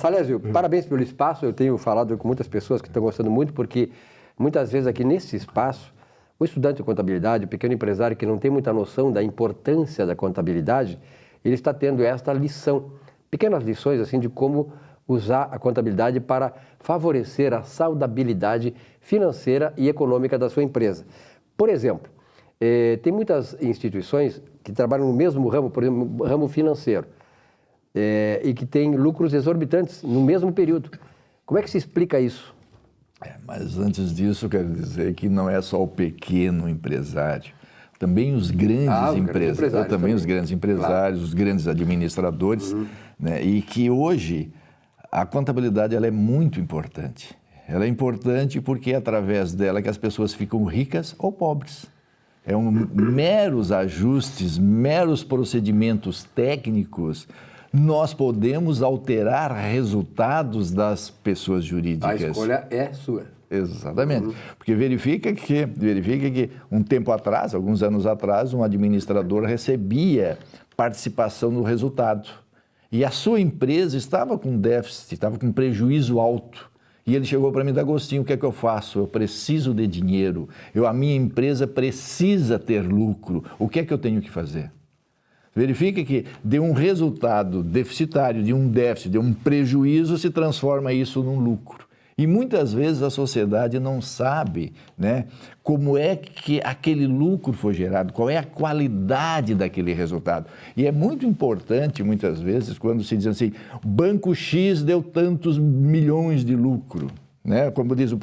Salésio, parabéns pelo espaço. Eu tenho falado com muitas pessoas que estão gostando muito, porque muitas vezes aqui nesse espaço, o estudante de contabilidade, o pequeno empresário que não tem muita noção da importância da contabilidade, ele está tendo esta lição, pequenas lições assim de como usar a contabilidade para favorecer a saudabilidade financeira e econômica da sua empresa. Por exemplo, tem muitas instituições que trabalham no mesmo ramo, por exemplo, no ramo financeiro, e que têm lucros exorbitantes no mesmo período. Como é que se explica isso? Mas antes disso, eu quero dizer que não é só o pequeno empresário, também os grandes empresários, também os grandes empresários, claro, os grandes administradores, né? E que hoje a contabilidade ela é muito importante. Ela é importante porque é através dela que as pessoas ficam ricas ou pobres. Meros ajustes, meros procedimentos técnicos, nós podemos alterar resultados das pessoas jurídicas. A escolha é sua. Exatamente. Porque verifica que um tempo atrás, alguns anos atrás, um administrador recebia participação no resultado. E a sua empresa estava com déficit, estava com prejuízo alto. E ele chegou para mim, D'Agostinho, o que é que eu faço? Eu preciso de dinheiro, a minha empresa precisa ter lucro, o que é que eu tenho que fazer? Verifica que de um resultado deficitário, de um déficit, de um prejuízo, se transforma isso num lucro. E muitas vezes a sociedade não sabe, né, como é que aquele lucro foi gerado, qual é a qualidade daquele resultado. E é muito importante, muitas vezes, quando se diz assim, Banco X deu tantos milhões de lucro. Né? Como diz o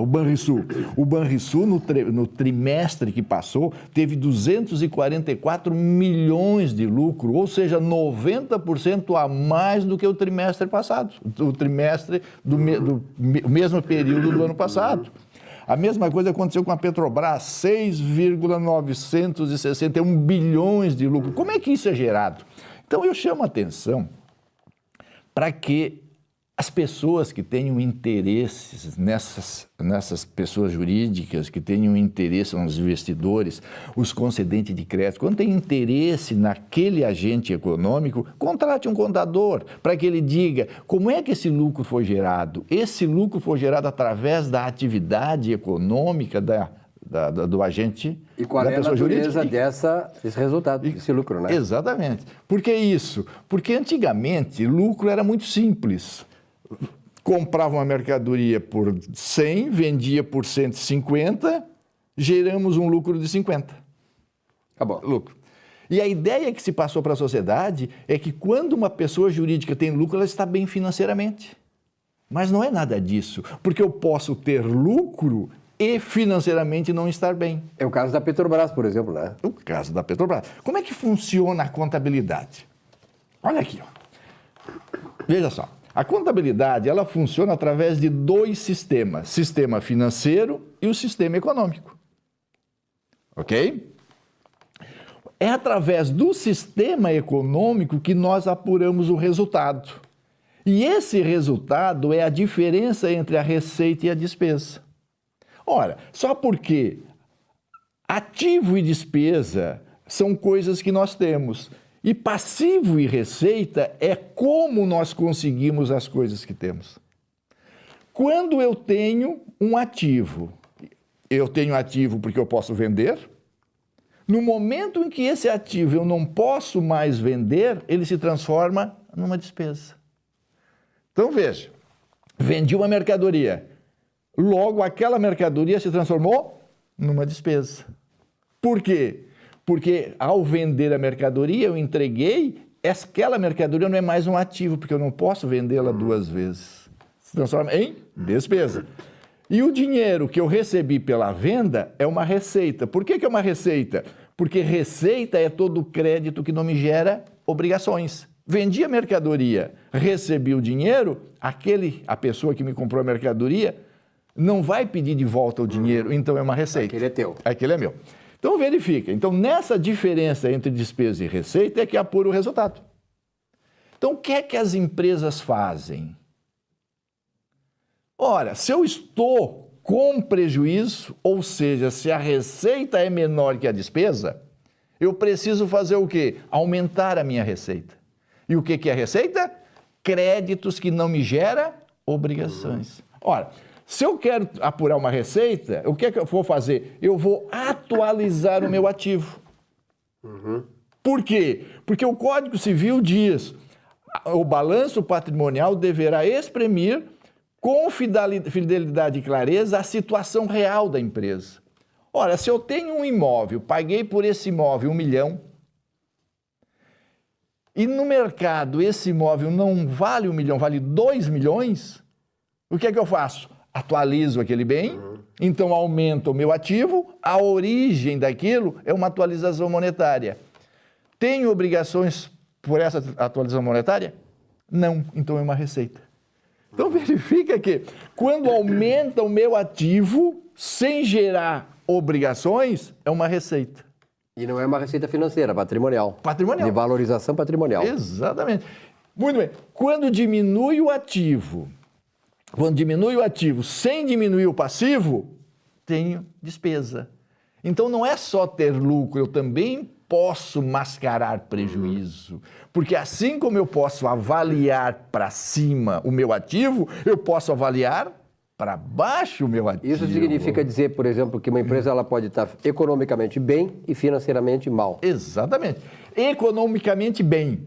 Banrisul. O Banrisul, no trimestre que passou, teve 244 milhões de lucro, ou seja, 90% a mais do que o trimestre passado, o trimestre do mesmo período do ano passado. A mesma coisa aconteceu com a Petrobras, 6,961 bilhões de lucro. Como é que isso é gerado? Então, eu chamo a atenção para que as pessoas que tenham interesses nessas pessoas jurídicas, que tenham interesse nos investidores, os concedentes de crédito, quando tem interesse naquele agente econômico, contrate um contador para que ele diga como é que esse lucro foi gerado. Esse lucro foi gerado através da atividade econômica do agente, e qual é a natureza desse resultado, desse lucro, né? Exatamente. Por que isso? Porque antigamente lucro era muito simples. Comprava uma mercadoria por 100, vendia por 150, geramos um lucro de 50. Acabou. Lucro. E a ideia que se passou para a sociedade é que quando uma pessoa jurídica tem lucro, ela está bem financeiramente. Mas não é nada disso, porque eu posso ter lucro e financeiramente não estar bem. É o caso da Petrobras, por exemplo, né? O caso da Petrobras. Como é que funciona a contabilidade? Olha aqui, ó. Veja só. A contabilidade, ela funciona através de dois sistemas, sistema financeiro e o sistema econômico. Ok? É através do sistema econômico que nós apuramos o resultado. E esse resultado é a diferença entre a receita e a despesa. Ora, só porque ativo e despesa são coisas que nós temos. E passivo e receita é como nós conseguimos as coisas que temos. Quando eu tenho um ativo, eu tenho ativo porque eu posso vender. No momento em que esse ativo eu não posso mais vender, ele se transforma numa despesa. Então veja, vendi uma mercadoria, logo aquela mercadoria se transformou numa despesa. Por quê? Porque ao vender a mercadoria, eu entreguei, aquela mercadoria não é mais um ativo, porque eu não posso vendê-la duas vezes. Se transforma em despesa. E o dinheiro que eu recebi pela venda é uma receita. Por que é uma receita? Porque receita é todo o crédito que não me gera obrigações. Vendi a mercadoria, recebi o dinheiro, a pessoa que me comprou a mercadoria não vai pedir de volta o dinheiro, então é uma receita. Aquele é teu. Aquele é meu. Então, verifica. Então, nessa diferença entre despesa e receita é que apura o resultado. Então, o que é que as empresas fazem? Ora, se eu estou com prejuízo, ou seja, se a receita é menor que a despesa, eu preciso fazer o quê? Aumentar a minha receita. E o que é a receita? créditos que não me geram obrigações. Ora, se eu quero apurar uma receita, o que é que eu vou fazer? Eu vou atualizar o meu ativo. Por quê? Porque o Código Civil diz: o balanço patrimonial deverá exprimir com fidelidade e clareza a situação real da empresa. Ora, se eu tenho um imóvel, paguei por esse imóvel 1 milhão, e no mercado esse imóvel não vale 1 milhão, vale 2 milhões, o que é que eu faço? Atualizo aquele bem, então aumento o meu ativo, a origem daquilo é uma atualização monetária. Tenho obrigações por essa atualização monetária? Não, então é uma receita. Então verifica que quando aumenta o meu ativo sem gerar obrigações, é uma receita. E não é uma receita financeira, patrimonial. Patrimonial. De valorização patrimonial. Exatamente. Muito bem. Quando diminui o ativo sem diminuir o passivo, tenho despesa. Então não é só ter lucro, eu também posso mascarar prejuízo. Porque assim como eu posso avaliar para cima o meu ativo, eu posso avaliar para baixo o meu ativo. Isso significa dizer, por exemplo, que uma empresa ela pode estar economicamente bem e financeiramente mal. Exatamente. Economicamente bem,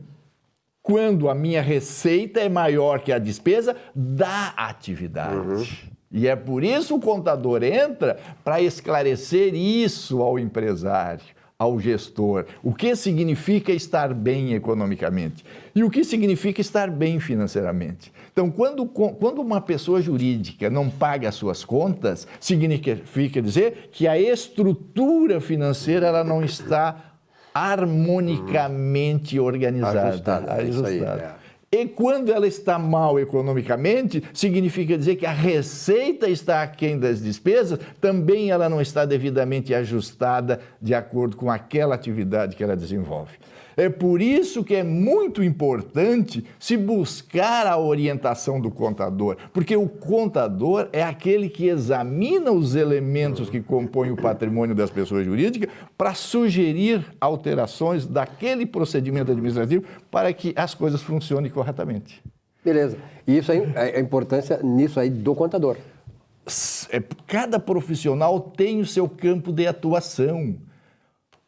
quando a minha receita é maior que a despesa da atividade. E é por isso o contador entra para esclarecer isso ao empresário, ao gestor. O que significa estar bem economicamente e o que significa estar bem financeiramente. Então, quando uma pessoa jurídica não paga as suas contas, significa dizer que a estrutura financeira ela não está harmonicamente organizada. Ajustada. E quando ela está mal economicamente, significa dizer que a receita está aquém das despesas, também ela não está devidamente ajustada de acordo com aquela atividade que ela desenvolve. É por isso que é muito importante se buscar a orientação do contador, porque o contador é aquele que examina os elementos que compõem o patrimônio das pessoas jurídicas para sugerir alterações daquele procedimento administrativo para que as coisas funcionem corretamente. Beleza. E isso aí, a importância nisso aí do contador. Cada profissional tem o seu campo de atuação.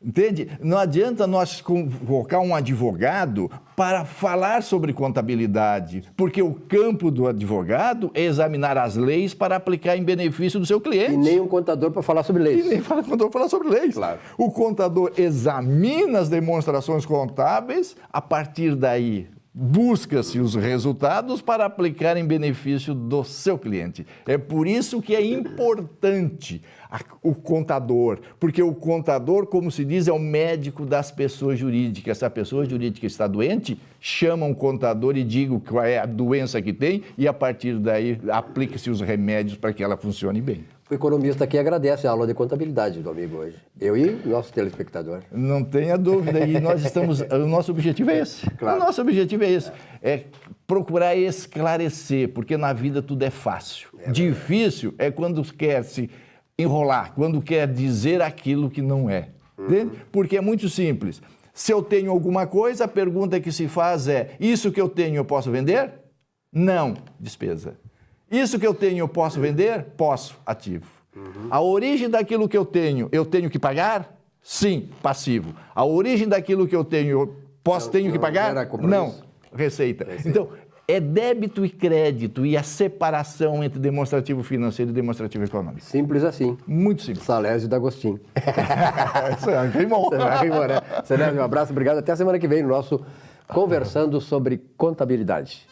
Entende? Não adianta nós convocar um advogado para falar sobre contabilidade, porque o campo do advogado é examinar as leis para aplicar em benefício do seu cliente. E nem um contador para falar sobre leis. E nem o contador para falar sobre leis. Claro. O contador examina as demonstrações contábeis, a partir daí busca-se os resultados para aplicar em benefício do seu cliente. É por isso que é importante o contador, porque o contador, como se diz, é o médico das pessoas jurídicas. Se a pessoa jurídica está doente, chama um contador e diga qual é a doença que tem e, a partir daí, aplica-se os remédios para que ela funcione bem. O economista aqui agradece a aula de contabilidade do amigo hoje. Eu e o nosso telespectador. Não tenha dúvida. E nós estamos... O nosso objetivo é esse. Claro. O nosso objetivo é esse. É procurar esclarecer, porque na vida tudo é fácil. Difícil é quando quer se enrolar, quando quer dizer aquilo que não é. Entende? Porque é muito simples. Se eu tenho alguma coisa, a pergunta que se faz é: isso que eu tenho eu posso vender? Não, despesa. Isso que eu tenho eu posso vender? Posso, ativo. A origem daquilo que eu tenho que pagar? Sim, passivo. A origem daquilo que eu tenho tenho que pagar? Não, receita. Então, é débito e crédito e a separação entre demonstrativo financeiro e demonstrativo econômico. Simples assim. Muito simples. Salésio e D'Agostinho. Isso é rimou. Salésio, um abraço, obrigado. Até a semana que vem no nosso Conversando sobre Contabilidade.